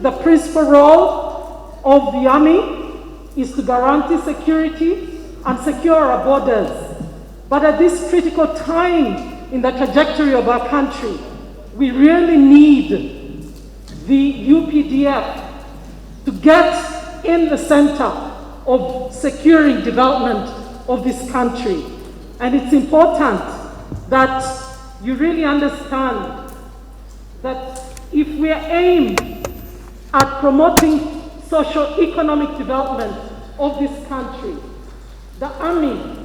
the principal role of the army is to guarantee security and secure our borders. But at this critical time in the trajectory of our country, we really need the UPDF to get in the center of securing development of this country. And it's important that you really understand that if we are aimed at promoting socio-economic development of this country, the army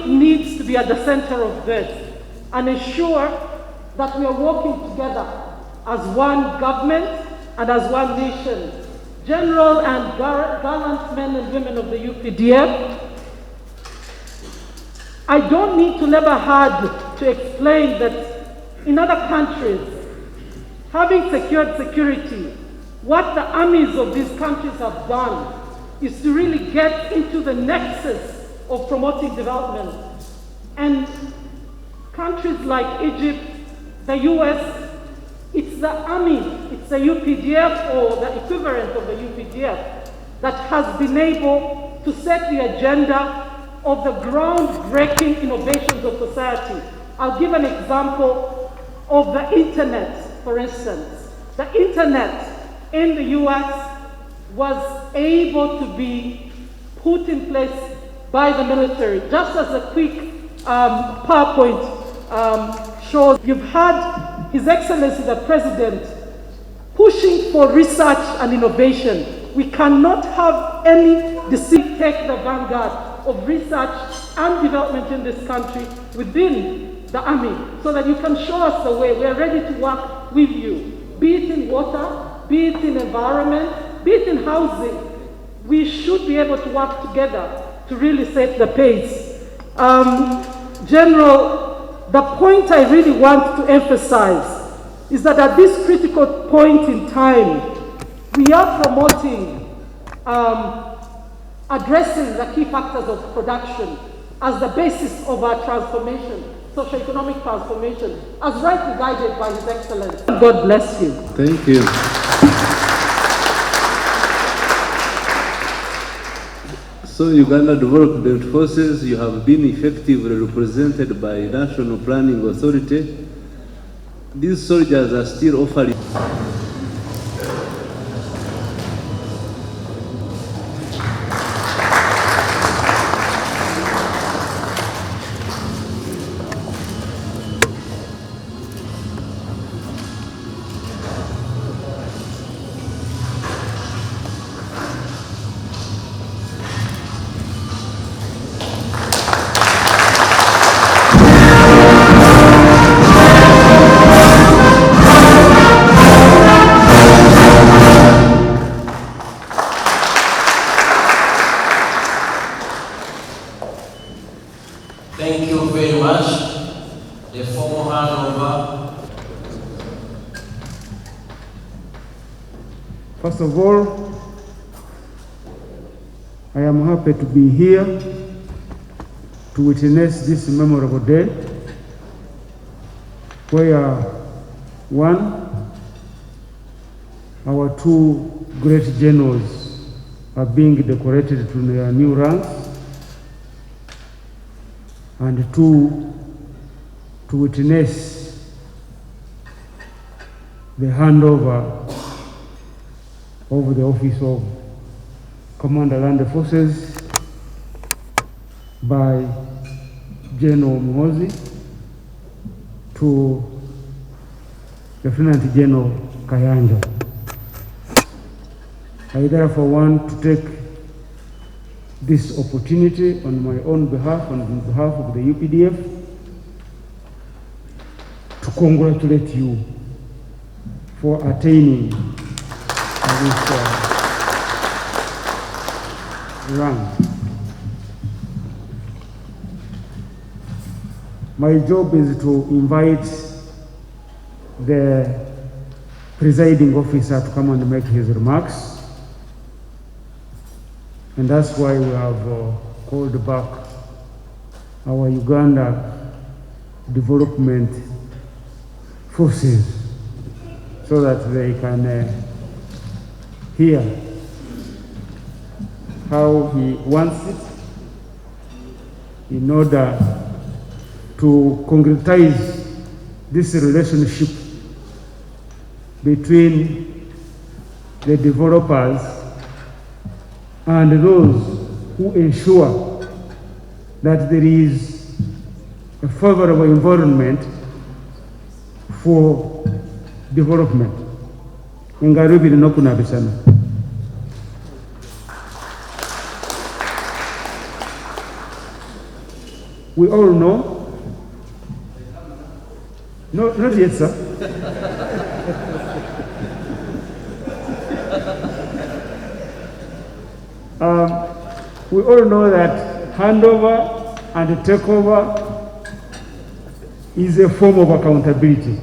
needs to be at the center of this and ensure that we are working together as one government and as one nation. General and gallant men and women of the UPDF, I don't need to labor hard to explain that in other countries, having secured security, what the armies of these countries have done is to really get into the nexus of promoting development. And countries like Egypt, the US, it's the army, it's the UPDF or the equivalent of the UPDF that has been able to set the agenda of the groundbreaking innovations of society. I'll give an example of the internet, for instance. The internet in the US was able to be put in place by the military. Just as a quick PowerPoint shows, you've had His Excellency the President pushing for research and innovation. We cannot have any decision take the vanguard of research and development in this country within the army, so that you can show us the way. We are ready to work with you, be it in water, be it in environment, be it in housing. We should be able to work together to really set the pace. General, the point I really want to emphasize is that at this critical point in time, we are promoting addressing the key factors of production as the basis of our transformation, socio-economic transformation, as rightly guided by His Excellency. God bless you. Thank you. So Uganda Development Forces, you have been effectively represented by National Planning Authority. These soldiers are still offering. Thank you very much. The formal handover. First of all, I am happy to be here to witness this memorable day where our two great generals are being decorated to their new ranks, and two, to witness the handover of the office of Commander Land Forces by General Muhoozi to Lieutenant General Kainerugaba. I therefore want to take this opportunity on my own behalf and on behalf of the UPDF to congratulate you for attaining this rank. My job is to invite the presiding officer to come and make his remarks. And that's why we have called back our Uganda Development Forces so that they can here how he wants it in order to concretize this relationship between the developers and those who ensure that there is a favorable environment for development. Engaro biri nokunabisana. We all know, no, not yet, sir. We all know that handover and takeover is a form of accountability.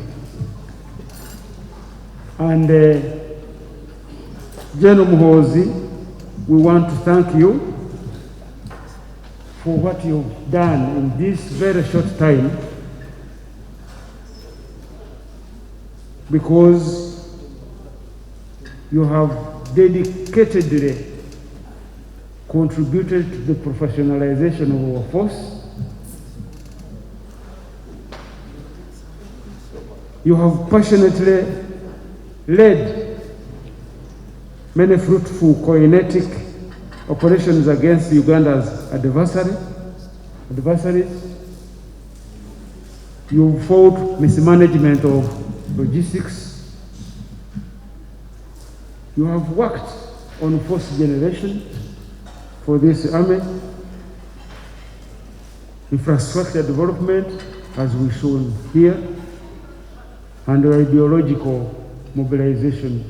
And General Muhoozi, we want to thank you for what you've done in this very short time, because you have dedicatedly contributed to the professionalization of our force. You have passionately led many fruitful kinetic operations against Uganda's adversaries. You fought mismanagement of logistics. You have worked on force generation for this army, infrastructure development, as we shown here, and ideological mobilization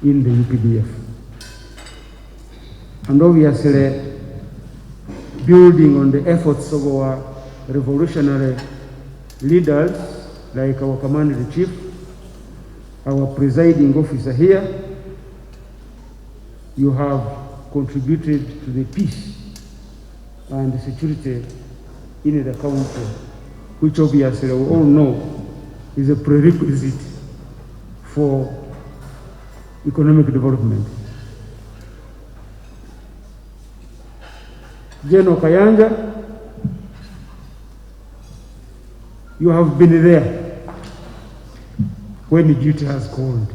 in the UPDF. And obviously, building on the efforts of our revolutionary leaders, like our commander-in-chief, our presiding officer here, you have contributed to the peace and the security in the country, which obviously we all know is a prerequisite for economic development. General Kayanja, you have been there when the duty has called.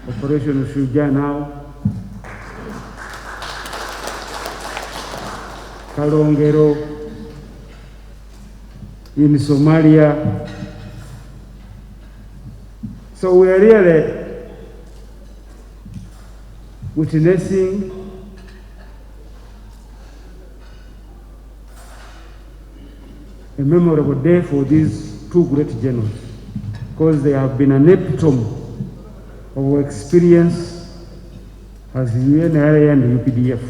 Operation Shujaa now, Kalongero in Somalia. So we are really witnessing a memorable day for these two great generals, because they have been an epitome of our experience as UNRA and UPDF.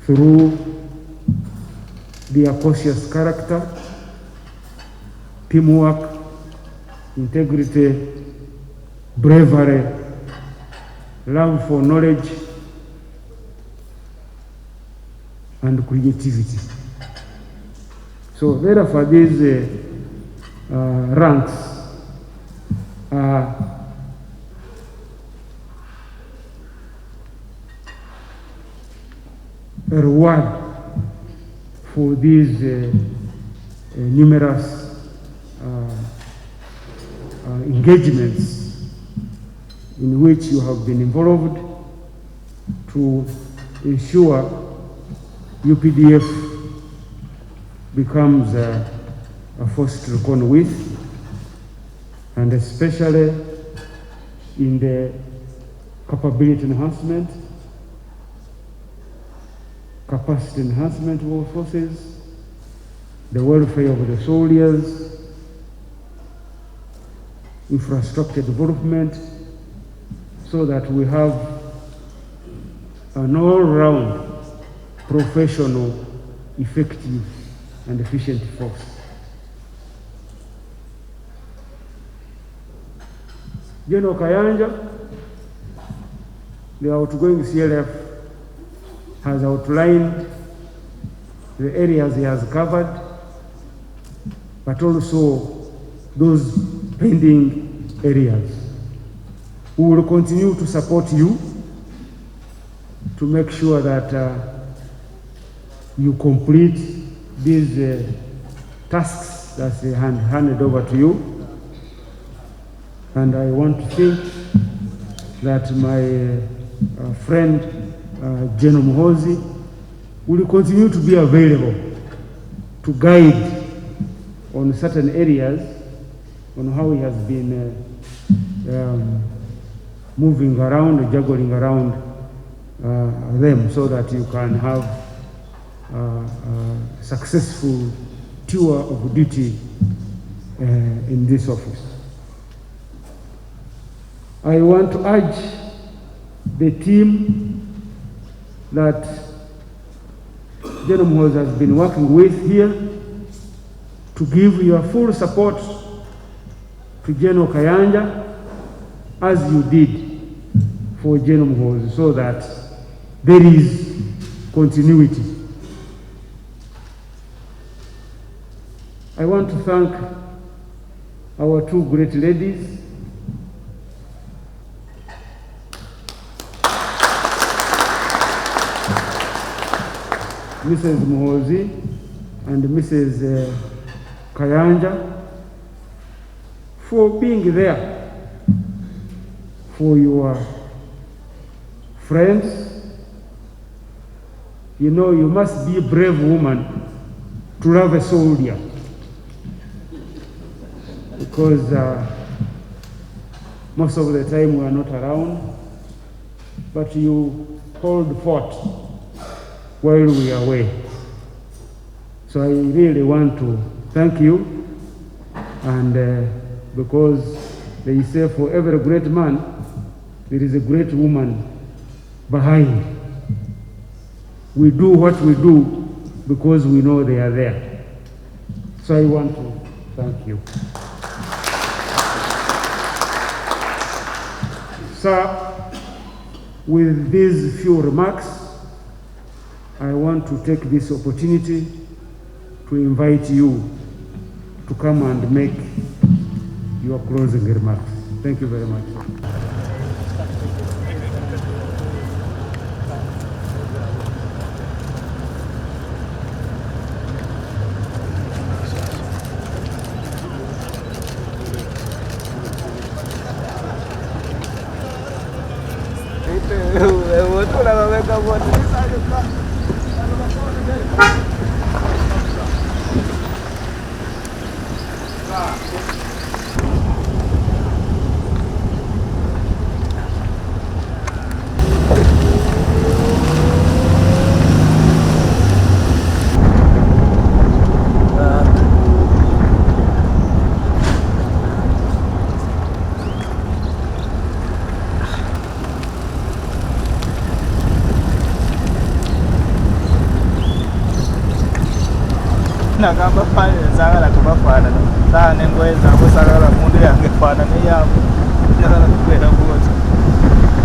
Through their cautious character, teamwork, integrity, bravery, love for knowledge, and creativity. So therefore these ranks are a reward for these numerous engagements in which you have been involved to ensure UPDF becomes a force to reckon with, and especially in the capability enhancement, capacity enhancement of our forces, the welfare of the soldiers, infrastructure development, so that we have an all-round professional, effective, and efficient force. General Kayanja, the outgoing CLF, has outlined the areas he has covered, but also those pending areas. We will continue to support you to make sure that you complete these tasks that's handed over to you. And I want to think that my friend General Muhoozi will continue to be available to guide on certain areas on how he has been moving around, juggling around them, so that you can have a successful tour of duty in this office. I want to urge the team that General Muhoozi has been working with here to give your full support to General Kayanja as you did for General Muhoozi, so that there is continuity. I want to thank our two great ladies, Mrs. Muhoozi and Mrs. Kayanja, for being there for your friends. You know, you must be a brave woman to love a soldier, because most of the time we are not around, but you hold fort while we are away. So I really want to thank you, and because they say for every great man, there is a great woman behind. We do what we do because we know they are there. So I want to thank you. Sir, with these few remarks, I want to take this opportunity to invite you to come and make your closing remarks. Thank you very much. Nagamba fine nzagala kubafaanana saa nengoye zange sagala mundu yange faanana yaabwe njagala kubeera